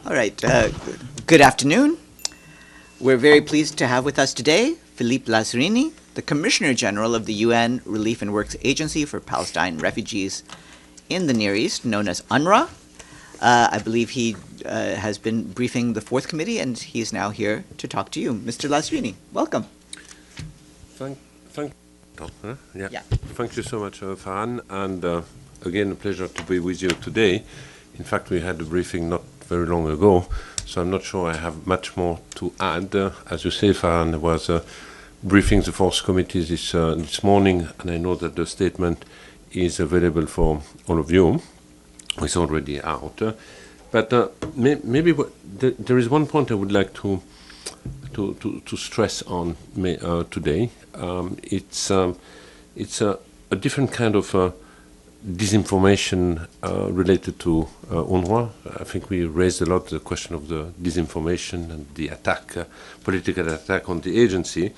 All right. Good afternoon. We're very pleased to have with us today Philippe Lazzarini, the Commissioner General of the UN Relief and Works Agency for Palestine Refugees in the Near East, known as UNRWA. I believe he has been briefing the Fourth Committee, and he is now here to talk to you. Mr. Lazzarini, welcome. Thank Yeah. Thank you so much, Farhan, and again, a pleasure to be with you today. In fact, we had a briefing not very long ago, so I'm not sure I have much more to add. As you say, Farhan, I was briefing the Fourth Committee this morning, and I know that the statement is available for all of you. It's already out. But maybe there is one point I would like to stress on today. It's a different kind of disinformation related to UNRWA. I think we raised a lot the question of the disinformation and the attack, political attack on the agency.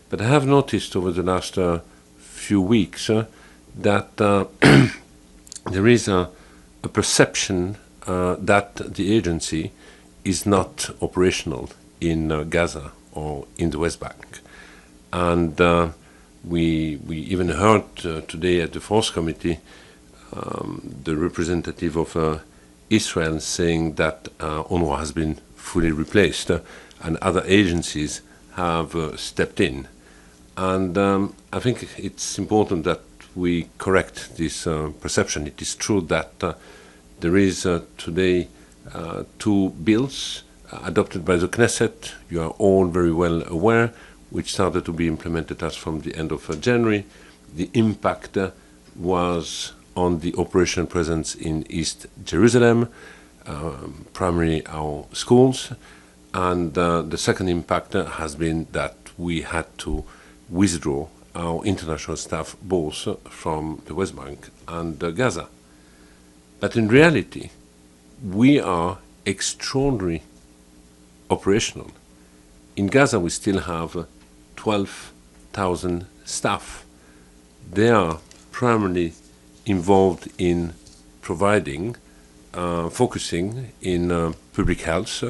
But I have noticed over the last few weeks that there is a perception that the agency is not operational in Gaza or in the West Bank. And we even heard today at the Fourth Committee the representative of Israel saying that UNRWA has been fully replaced and other agencies have stepped in. And I think it's important that we correct this perception. It is true that there is today two bills adopted by the Knesset. You are all very well aware, which started to be implemented as from the end of January. The impact was on the operational presence in East Jerusalem, primarily our schools. And the second impact has been that we had to withdraw our international staff both from the West Bank and Gaza. But in reality, we are extraordinarily operational. In Gaza, we still have 12,000 staff. They are primarily involved in providing, focusing in public health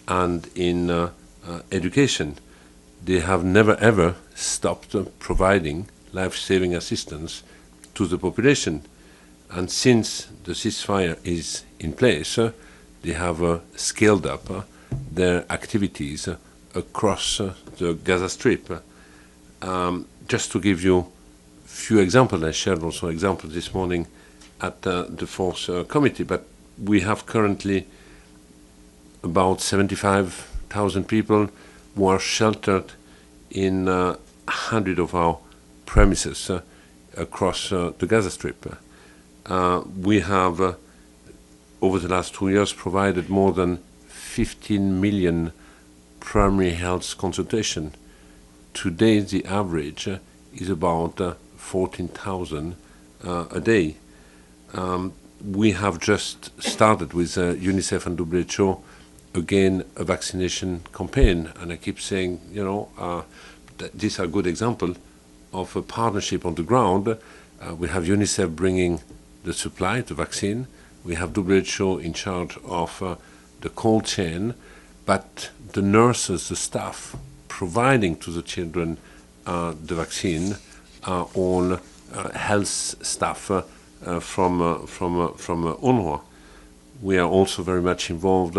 and in education. They have never ever stopped providing life-saving assistance to the population. And since the ceasefire is in place, they have scaled up their activities across the Gaza Strip. Just to give you a few examples, I shared also examples this morning at the Fourth Committee, but we have currently about 75,000 people who are sheltered in 100 of our premises across the Gaza Strip. We have, over the last 2 years, provided more than 15 million primary health consultation. Today, the average is about 14,000 a day. We have just started with UNICEF and WHO again a vaccination campaign, and I keep saying, these are a good example of a partnership on the ground. We have UNICEF bringing the supply, the vaccine. We have WHO in charge of the cold chain, but the nurses, the staff providing to the children the vaccine are all health staff from UNRWA. We are also very much involved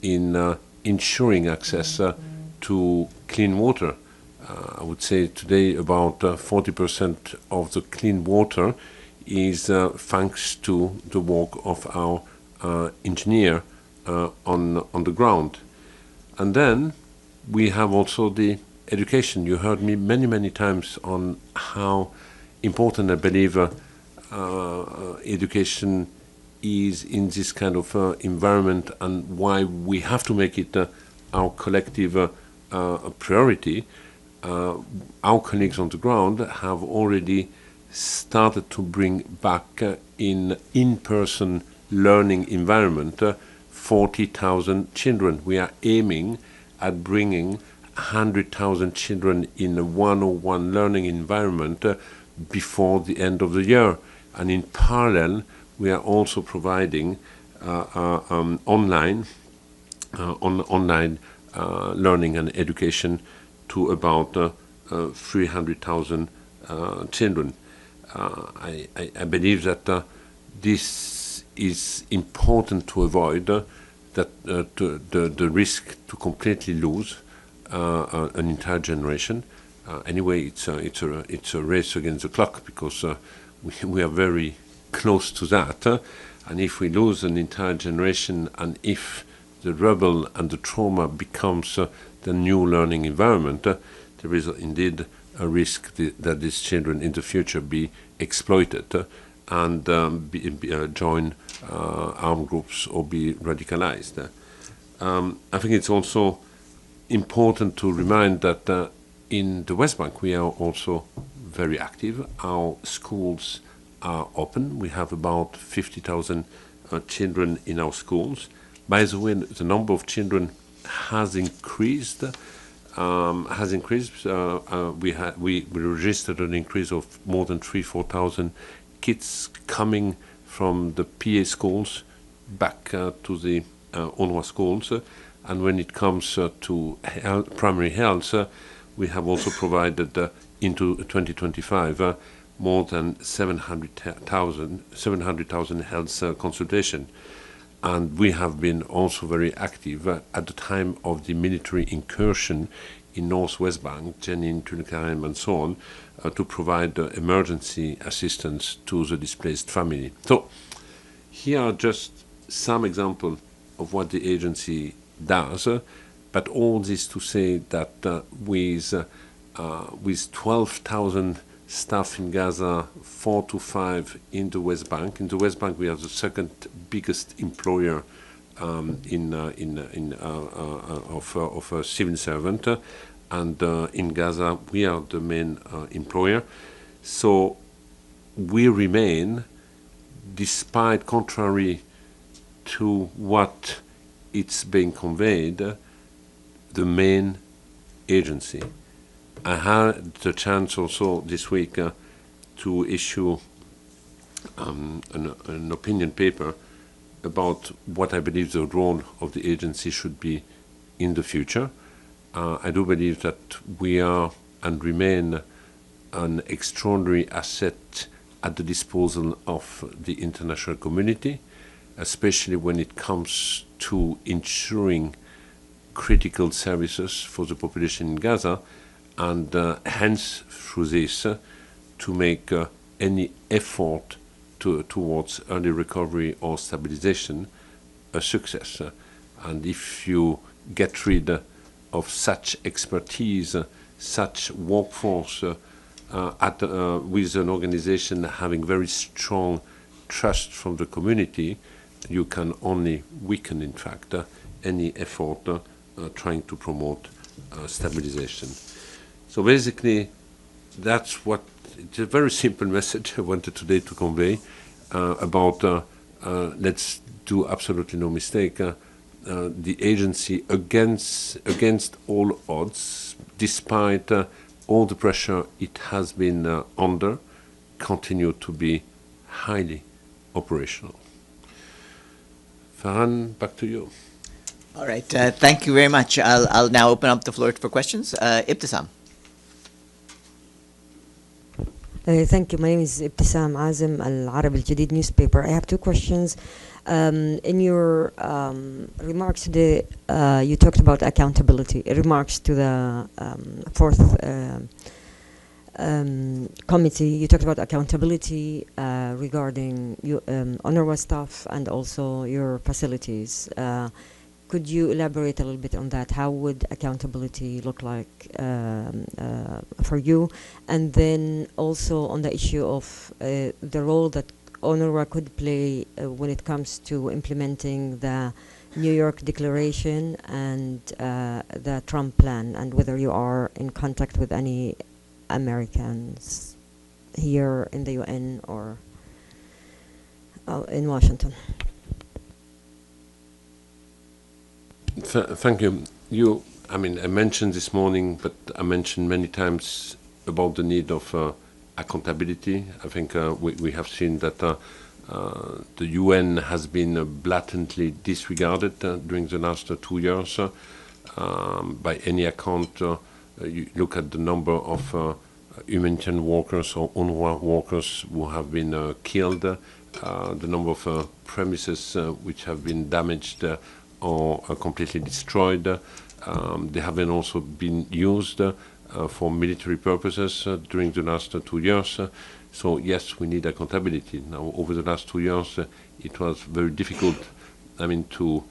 in ensuring access to clean water. I would say today about 40% of the clean water is thanks to the work of our engineer on the ground. And then we have also the education. You heard me many times on how important I believe education is in this kind of environment and why we have to make it our collective priority. Our colleagues on the ground have already started to bring back in-person learning environment 40,000 children. We are aiming at bringing 100,000 children in a one-on-one learning environment before the end of the year. And in parallel, we are also providing online online learning and education to about 300,000 children. I believe that this is important to avoid the risk to completely lose an entire generation. Anyway, it's a race against the clock, because we are very close to that. And if we lose an entire generation, and if the rubble and the trauma becomes the new learning environment, there is indeed a risk that these children in the future be exploited and join armed groups or be radicalized. I think it's also important to remind that in the West Bank we are also very active. Our schools are open. We have about 50,000 children in our schools. By the way, the number of children has increased. We registered an increase of more than 4,000 kids coming from the PA schools back to the UNRWA schools. And when it comes to primary health, we have also provided into 2025 more than 700,000 health consultations. And we have been also very active at the time of the military incursion in North-West Bank, Jenin, Tulkarem, and so on, to provide emergency assistance to the displaced family. So here are just some examples of what the agency does, but all this to say that with 12,000 staff in Gaza, 4 to 5 in the West Bank. In the West Bank, we are the second biggest employer of a civil servant, and in Gaza we are the main employer. So we remain, despite contrary to what it's being conveyed, the main agency. I had the chance also this week to issue an opinion paper about what I believe the role of the agency should be in the future. I do believe that we are and remain an extraordinary asset at the disposal of the international community, especially when it comes to ensuring critical services for the population in Gaza, and hence through this to make any effort towards early recovery or stabilization a success. And if you get rid of such expertise, such workforce with an organization having very strong trust from the community, you can only weaken, in fact, any effort trying to promote stabilization. So basically, that's what, it's a very simple message I wanted today to convey about let's do absolutely no mistake. The agency, against all odds, despite all the pressure it has been under, continue to be highly operational. Farhan, back to you. All right, thank you very much. I'll now open up the floor for questions. Ibtisam. Thank you. My name is Ibtisam Azim, Al-Arab Al-Jadid newspaper. I have two questions. In your remarks today, you talked about accountability. Remarks to the fourth committee, you talked about accountability regarding UNRWA staff and also your facilities. Could you elaborate a little bit on that? How would accountability look like for you? And then also on the issue of the role that UNRWA could play when it comes to implementing the New York Declaration and the Trump plan, and whether you are in contact with any Americans here in the UN or in Washington. Thank you. I mentioned this morning, but I mentioned many times about the need of accountability. I think we have seen that The UN has been blatantly disregarded during the last 2 years. By any account, you look at the number of humanitarian workers or UNRWA workers who have been killed, the number of premises which have been damaged or completely destroyed. They have been also been used for military purposes during the last 2 years. So yes, we need accountability. Now, over the last 2 years, it was very difficult, to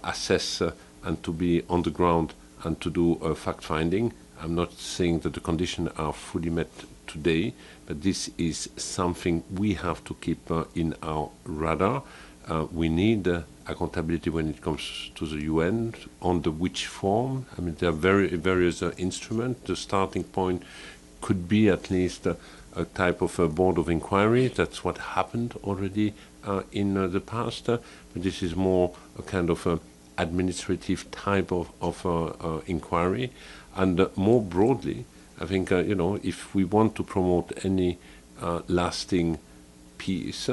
assess and to be on the ground and to do fact-finding. I'm not saying that the conditions are fully met today, but this is something we have to keep in our radar. We need accountability when it comes to the UN, on the which form. There are various instruments. The starting point could be at least a type of a board of inquiry. That's what happened already in the past. But this is more a kind of administrative type of inquiry. And more broadly, I think, if we want to promote any lasting peace,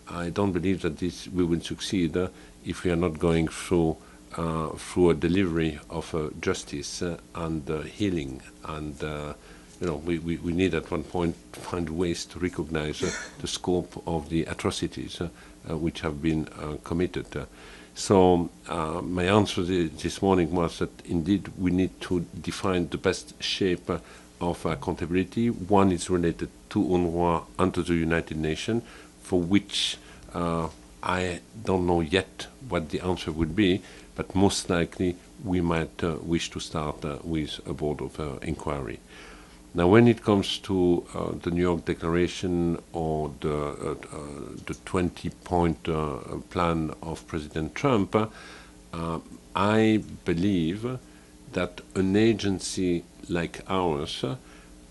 I don't believe that we will succeed if we are not going through a delivery of justice and healing. And we need at one point find ways to recognize the scope of the atrocities which have been committed. So my answer this morning was that indeed we need to define the best shape of accountability. One is related to UNRWA and to the United Nations, for which I don't know yet what the answer would be, but most likely we might wish to start with a board of inquiry. Now, when it comes to the New York Declaration or the 20-point plan of President Trump, I believe that an agency like ours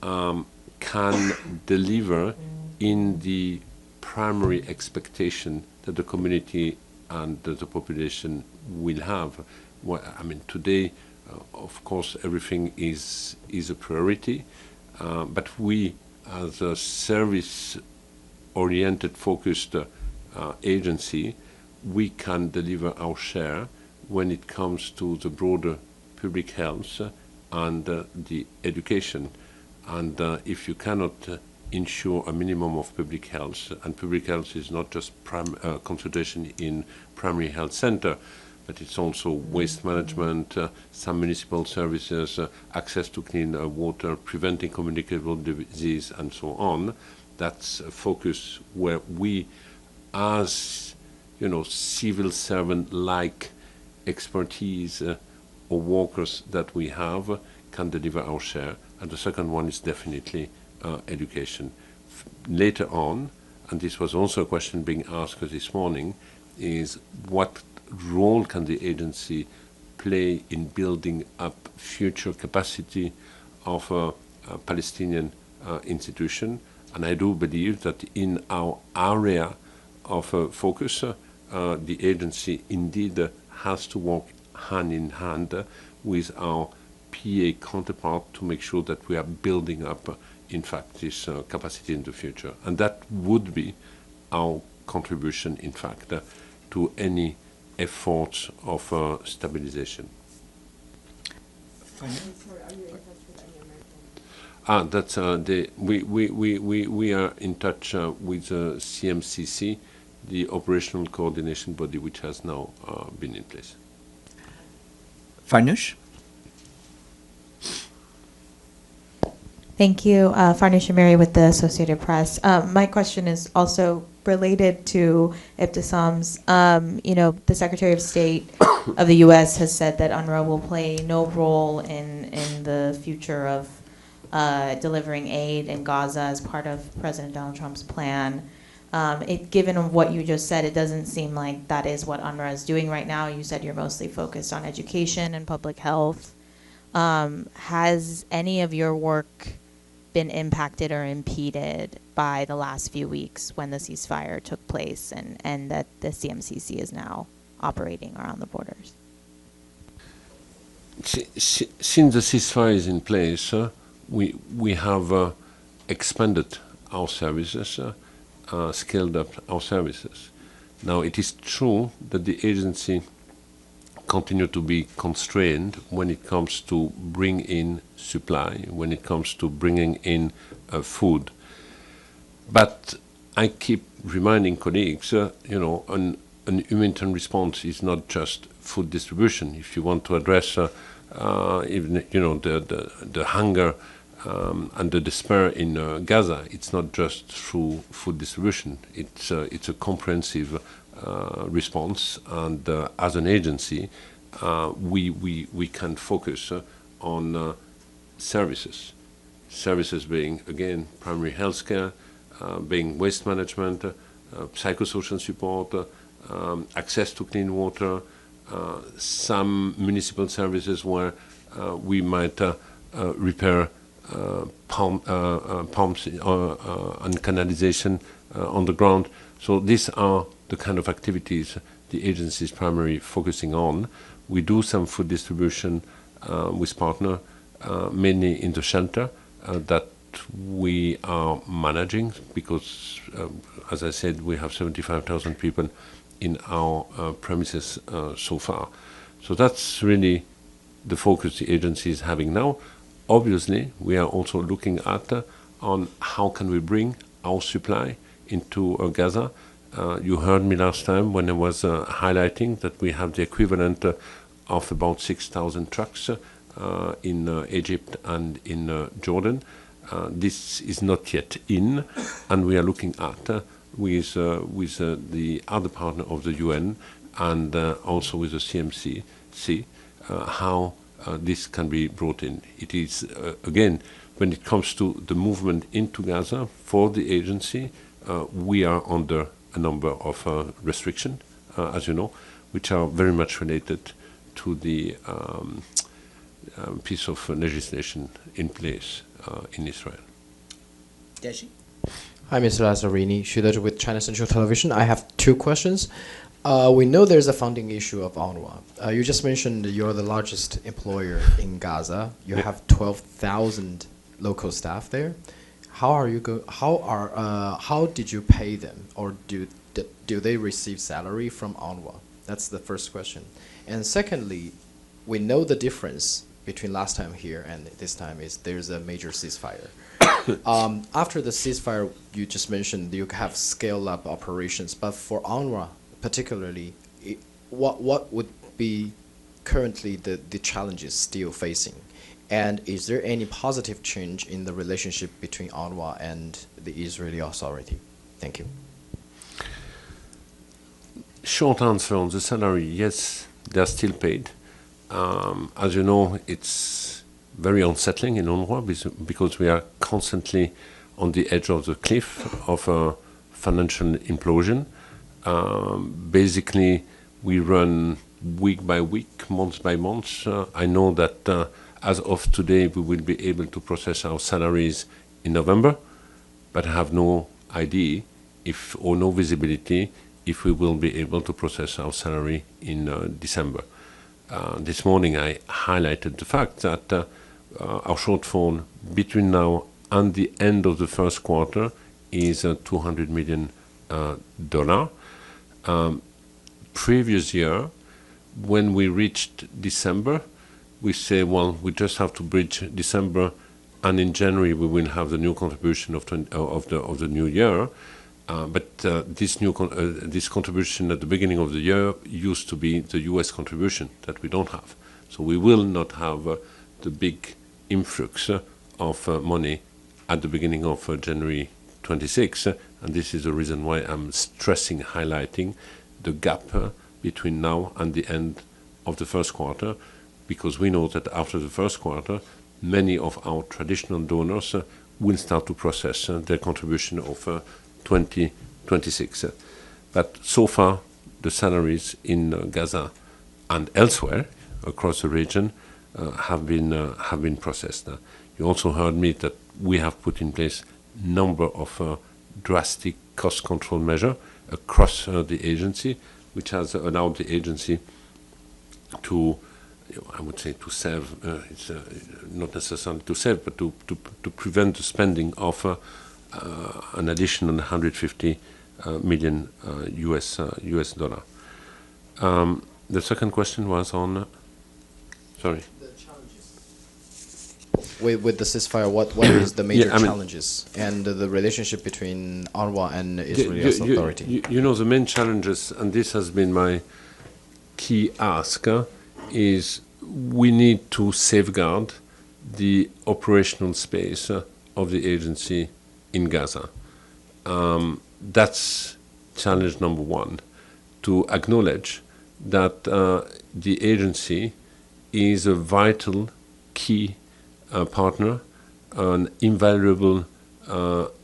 can deliver in the primary expectation that the community and the population will have. Today, of course, everything is a priority. But we, as a service-oriented, focused agency, we can deliver our share when it comes to the broader public health and the education. And if you cannot ensure a minimum of public health, and public health is not just consultation in primary health center, but it's also waste management, some municipal services, access to clean water, preventing communicable disease, and so on. That's a focus where we, as civil servant-like expertise or workers that we have, can deliver our share. And the second one is definitely education. Later on, and this was also a question being asked this morning, is what role can the agency play in building up future capacity of a Palestinian institution? And I do believe that in our area of focus, the agency indeed has to work hand in hand with our PA counterpart to make sure that we are building up, in fact, this capacity in the future. And that would be our contribution, in fact, to any efforts of stabilization. That's we are in touch with CMCC, the operational coordination body, which has now been in place. Farnoosh? Thank you. Farnoosh Amiri with the Associated Press. My question is also related to Ibtisam's. The Secretary of State of the U.S. has said that UNRWA will play no role in the future of delivering aid in Gaza as part of President Donald Trump's plan. Given what you just said, it doesn't seem like that is what UNRWA is doing right now. You said you're mostly focused on education and public health. Has any of your work been impacted or impeded by the last few weeks when the ceasefire took place and that the CMCC is now operating around the borders? Since the ceasefire is in place, we have expanded our services. scaled up our services. Now, it is true that the agency continue to be constrained when it comes to bring in supply, when it comes to bringing in food. But I keep reminding colleagues, an humanitarian response is not just food distribution. If you want to address even the hunger and the despair in Gaza, it's not just through food distribution. It's a comprehensive response, and as an agency, we can focus on services. Services being, again, primary health care, being waste management, psychosocial support, access to clean water, some municipal services where we might repair pumps and canalization on the ground. So these are the kind of activities the agency is primarily focusing on. We do some food distribution with partner, mainly in the shelter that we are managing because, as I said, we have 75,000 people in our premises so far. So that's really the focus the agency is having now. Obviously, we are also looking at on how can we bring our supply into Gaza. You heard me last time when I was highlighting that we have the equivalent of about 6,000 trucks in Egypt and in Jordan. This is not yet in, and we are looking at with the other partner of the UN and also with the CMC, how this can be brought in. It is, again, when it comes to the movement into Gaza for the agency, we are under a number of restrictions, as you know, which are very much related to the piece of legislation in place in Israel. Deji? Hi, Mr. Lazzarini, Shudaj with China Central Television. I have two questions. We know there's a funding issue of UNRWA. You just mentioned you're the largest employer in Gaza. You have 12,000 local staff there. How did you pay them, or do they receive salary from UNRWA? That's the first question. And secondly, we know the difference between last time here and this time is there's a major ceasefire. After the ceasefire, you just mentioned you have scale-up operations, but for UNRWA particularly, what would be currently the challenges still facing? And is there any positive change in the relationship between UNRWA and the Israeli Authority? Thank you. Short answer on the salary, yes, they are still paid. As you know, it's very unsettling in UNRWA because we are constantly on the edge of the cliff of a financial implosion. Basically, we run week by week, month by month. I know that as of today, we will be able to process our salaries in November, but have no idea or no visibility if we will be able to process our salary in December. This morning I highlighted the fact that our shortfall between now and the end of the first quarter is $200 million. Previous year, when we reached December, we say, well, we just have to bridge December, and in January we will have the new contribution of the new year. But this contribution at the beginning of the year used to be the U.S. contribution that we don't have. So we will not have the big influx of money at the beginning of January 26, and this is the reason why I'm stressing, highlighting the gap between now and the end of the first quarter, because we know that after the first quarter, many of our traditional donors will start to process their contribution of 2026. But so far, the salaries in Gaza and elsewhere across the region have been processed. You also heard me that we have put in place a number of drastic cost control measures across the agency, which has allowed the agency to, I would say, to save. It's not necessarily to save, but to prevent the spending of an additional 150 million US dollar. The second question was on, sorry. With the ceasefire, what is the major Yeah, I mean, challenges and the relationship between UNRWA and Israeli authority? You know, the main challenges, and this has been my key ask, is we need to safeguard the operational space of the agency in Gaza. That's challenge number one, to acknowledge that the agency is a vital, key partner, an invaluable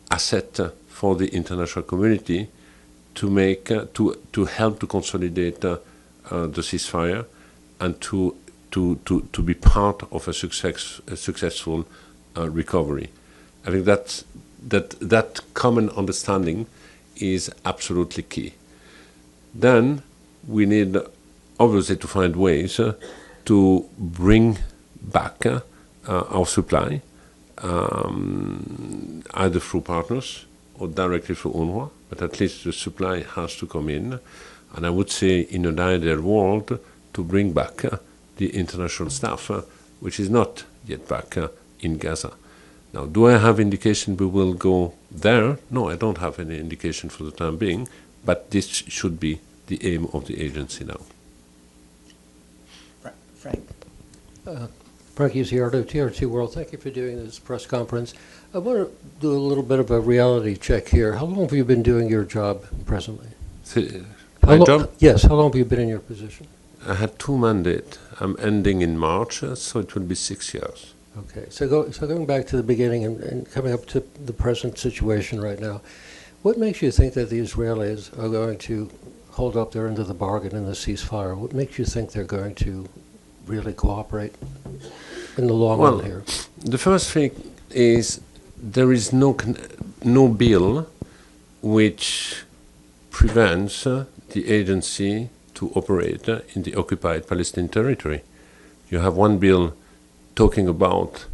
asset for the international community to make to help to consolidate the ceasefire and to be part of a successful recovery. I think that common understanding is absolutely key. Then we need obviously to find ways to bring back our supply, either through partners or directly through UNRWA, but at least the supply has to come in. And I would say in an ideal world to bring back the international staff, which is not yet back in Gaza. Now, do I have indication we will go there? No, I don't have any indication for the time being, but this should be the aim of the agency now. Frank. Frank Uziardo, TRT World. Thank you for doing this press conference. I want to do a little bit of a reality check here. How long have you been doing your job presently? My job? Yes, how long have you been in your position? I had 2 mandates. I'm ending in March, so it will be 6 years. Okay, so going back to the beginning and coming up to the present situation right now, what makes you think that the Israelis are going to hold up their end of the bargain in the ceasefire? What makes you think they're going to really cooperate in the long run here? The first thing is there is no bill which prevents the agency to operate in the occupied Palestinian territory. You have one bill talking about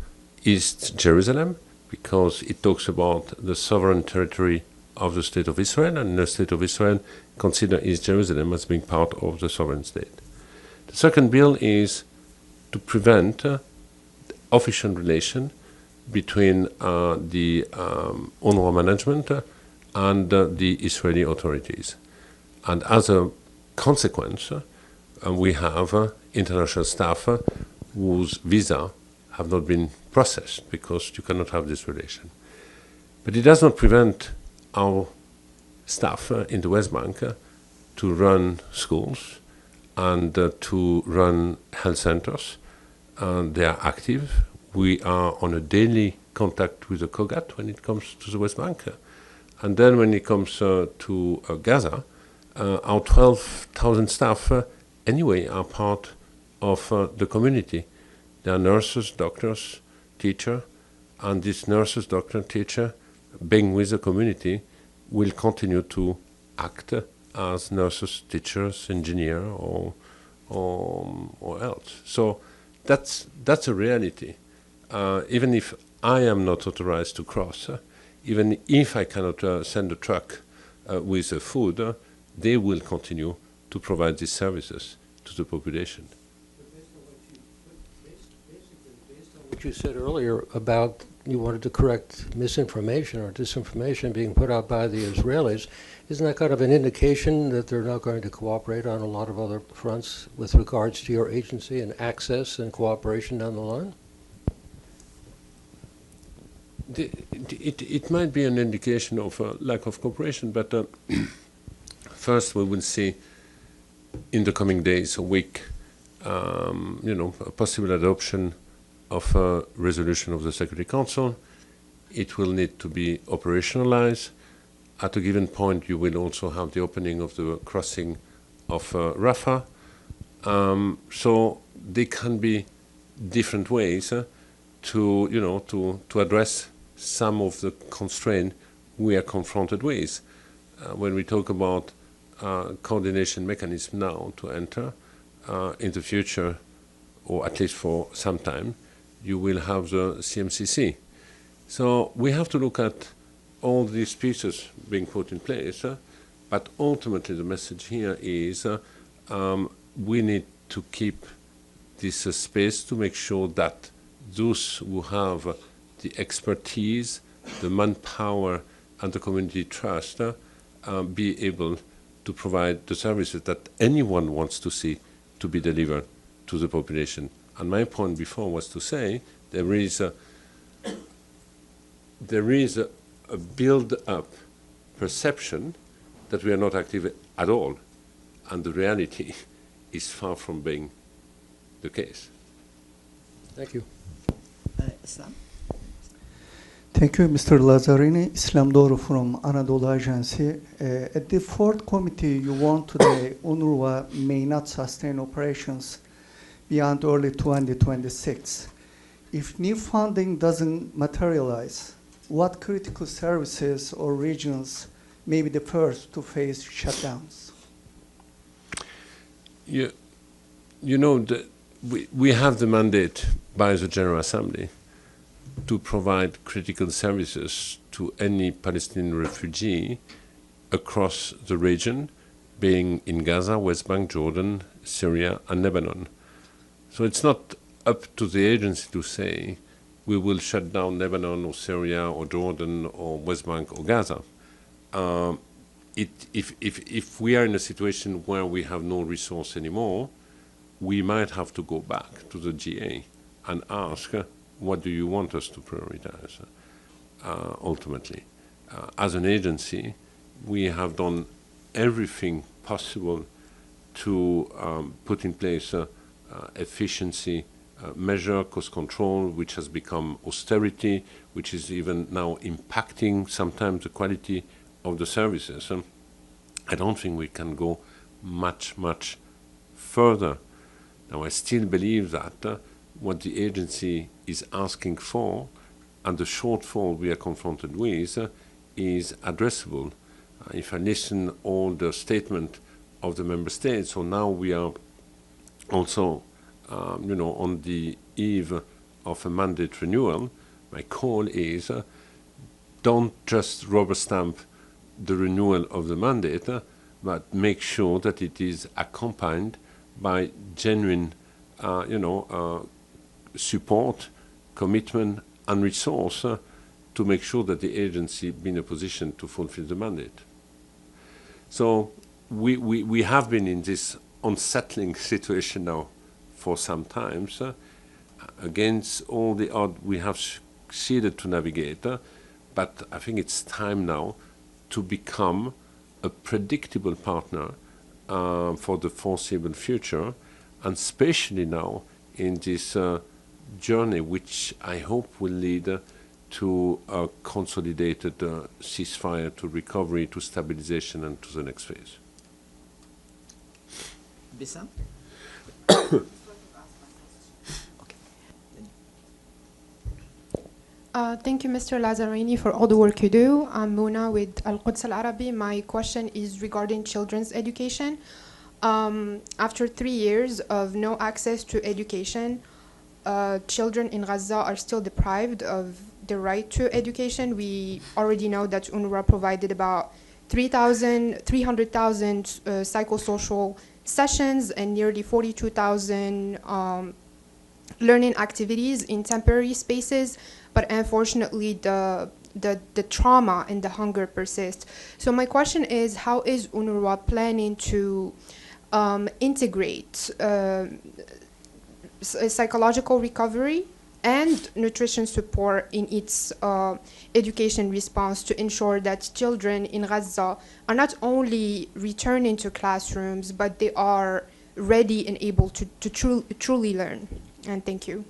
East Jerusalem because it talks about the sovereign territory of the State of Israel, and the State of Israel consider East Jerusalem as being part of the sovereign state. The second bill is to prevent official relation between the UNRWA management and the Israeli authorities. And as a consequence, we have international staff whose visa have not been processed because you cannot have this relation. But it does not prevent our staff in the West Bank to run schools and to run health centers. They are active. We are on a daily contact with the COGAT when it comes to the West Bank. And then when it comes to Gaza, our 12,000 staff anyway are part of the community. They are nurses, doctors, teachers, and these nurses, doctors, teachers, being with the community, will continue to act as nurses, teachers, engineers, or else. So that's a reality. Even if I am not authorized to cross, even if I cannot send a truck with food, they will continue to provide these services to the population. Based on what you said earlier about you wanted to correct misinformation or disinformation being put out by the Israelis, isn't that kind of an indication that they're not going to cooperate on a lot of other fronts with regards to your agency and access and cooperation down the line? It might be an indication of a lack of cooperation, but first we will see in the coming days, a week, a possible adoption of a resolution of the Security Council. It will need to be operationalized. At a given point, you will also have the opening of the crossing of Rafah. So there can be different ways to address some of the constraints we are confronted with. When we talk about coordination mechanism now to enter, in the future, or at least for some time, you will have the CMCC. So we have to look at all these pieces being put in place, but ultimately the message here is we need to keep this space to make sure that those who have the expertise, the manpower, and the community trust be able to provide the services that anyone wants to see to be delivered to the population. And my point before was to say there is a build-up perception that we are not active at all, and the reality is far from being the case. Thank you. Islam? Thank you, Mr. Lazzarini. Islam Doğru from Anadolu Agency. At the fourth committee, you warned today UNRWA may not sustain operations beyond early 2026. If new funding doesn't materialize, what critical services or regions may be the first to face shutdowns? You know, we have the mandate by the General Assembly to provide critical services to any Palestinian refugee across the region, being in Gaza, West Bank, Jordan, Syria, and Lebanon. So it's not up to the agency to say we will shut down Lebanon or Syria or Jordan or West Bank or Gaza. If we are in a situation where we have no resource anymore, we might have to go back to the GA and ask, what do you want us to prioritize ultimately? As an agency, we have done everything possible to put in place efficiency measure, cost control, which has become austerity, which is even now impacting sometimes the quality of the services. I don't think we can go much further. Now, I still believe that what the agency is asking for and the shortfall we are confronted with is addressable. If I listen all the statement of the member states, so now we are also on the eve of a mandate renewal. My call is don't just rubber stamp the renewal of the mandate, but make sure that it is accompanied by genuine support, commitment, and resource to make sure that the agency be in a position to fulfill the mandate. So we have been in this unsettling situation now for some time. Against all the odds, we have succeeded to navigate, but I think it's time now to become a predictable partner for the foreseeable future, and especially now in this journey, which I hope will lead to a consolidated ceasefire, to recovery, to stabilization, and to the next phase. Bissam? Thank you, Mr. Lazzarini, for all the work you do. I'm Mona with Al-Quds Al-Arabi. My question is regarding children's education. After 3 years of no access to education, children in Gaza are still deprived of the right to education. We already know that UNRWA provided about 300,000 psychosocial sessions and nearly 42,000 learning activities in temporary spaces, but unfortunately the trauma and the hunger persist. So my question is, how is UNRWA planning to integrate psychological recovery and nutrition support in its education response to ensure that children in Gaza are not only returning to classrooms, but they are ready and able to truly learn? And thank you.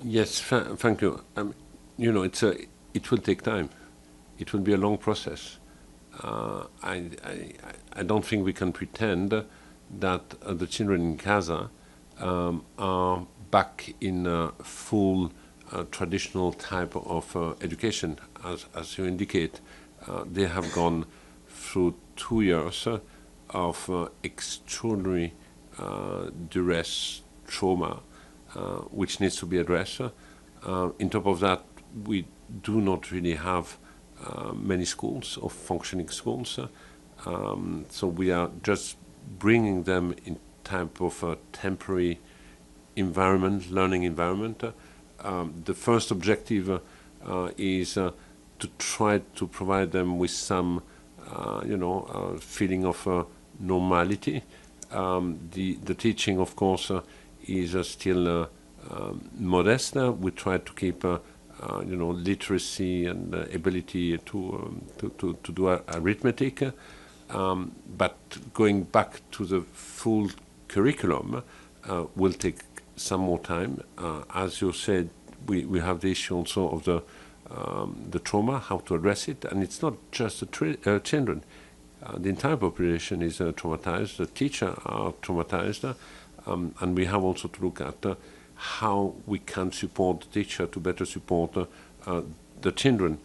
Yes, thank you. It will take time. It will be a long process. I don't think we can pretend that the children in Gaza are back in a full traditional type of education. As you indicate, they have gone through 2 years of extraordinary duress, trauma, which needs to be addressed. On top of that, we do not really have many schools or functioning schools. So we are just bringing them in type of a temporary environment, learning environment. The first objective is to try to provide them with some, feeling of normality. The teaching, of course, is still modest. We try to keep, literacy and ability to do arithmetic. But going back to the full curriculum will take some more time. As you said, we have the issue also of the trauma, how to address it, and it's not just the children. The entire population is traumatized. The teachers are traumatized, and we have also to look at how we can support the teacher to better support the children.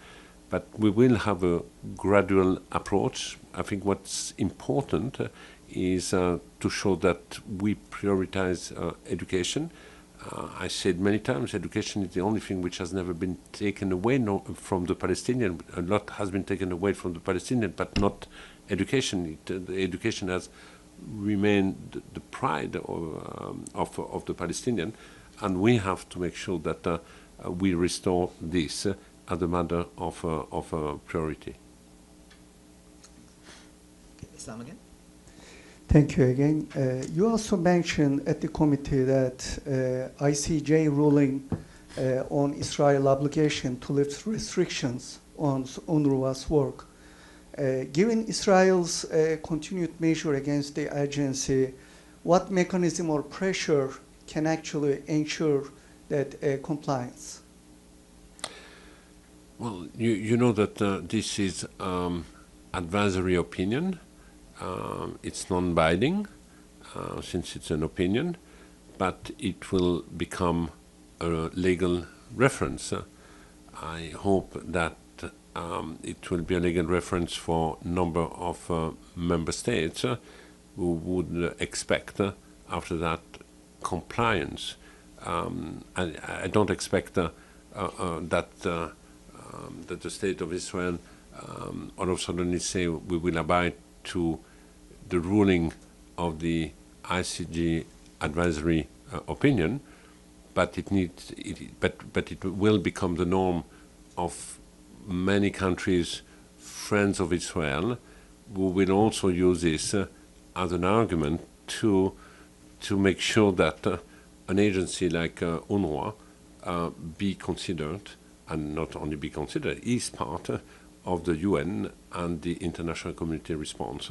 But we will have a gradual approach. I think what's important is to show that we prioritize education. I said many times, education is the only thing which has never been taken away from the Palestinian. A lot has been taken away from the Palestinian, but not education. The education has remained the pride of the Palestinian, and we have to make sure that we restore this as a matter of priority. Islam again? Thank you again. You also mentioned at the committee that ICJ ruling on Israel obligation to lift restrictions on UNRWA's work. Given Israel's continued measure against the agency, what mechanism or pressure can actually ensure that compliance? Well, you know that this is advisory opinion. It's non-binding, since it's an opinion, but it will become a legal reference. I hope that it will be a legal reference for a number of member states who would expect after that compliance. I don't expect that the state of Israel all of a sudden say we will abide to the ruling of the ICJ advisory opinion, but it will become the norm of many countries, friends of Israel, who will also use this as an argument to make sure that an agency like UNRWA be considered, and not only be considered, is part of the UN and the international community response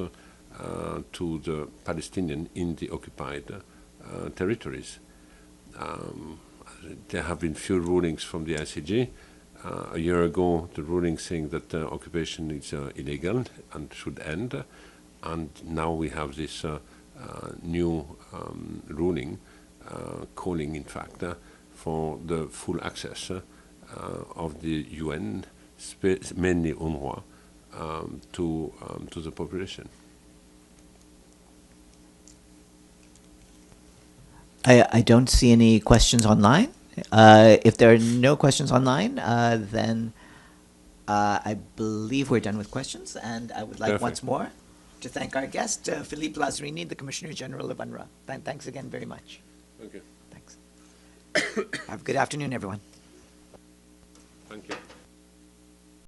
to the Palestinian in the occupied territories. There have been few rulings from the ICJ. A year ago, the ruling saying that occupation is illegal and should end, and now we have this new ruling calling, in fact, for the full access of the UN, mainly UNRWA, to the population. I don't see any questions online. If there are no questions online, then I believe we're done with questions, and I would like Perfect. once more to thank our guest, Philippe Lazzarini, the Commissioner General of UNRWA. Thanks again very much. Thank you. Thanks. Have a good afternoon, everyone. Thank you.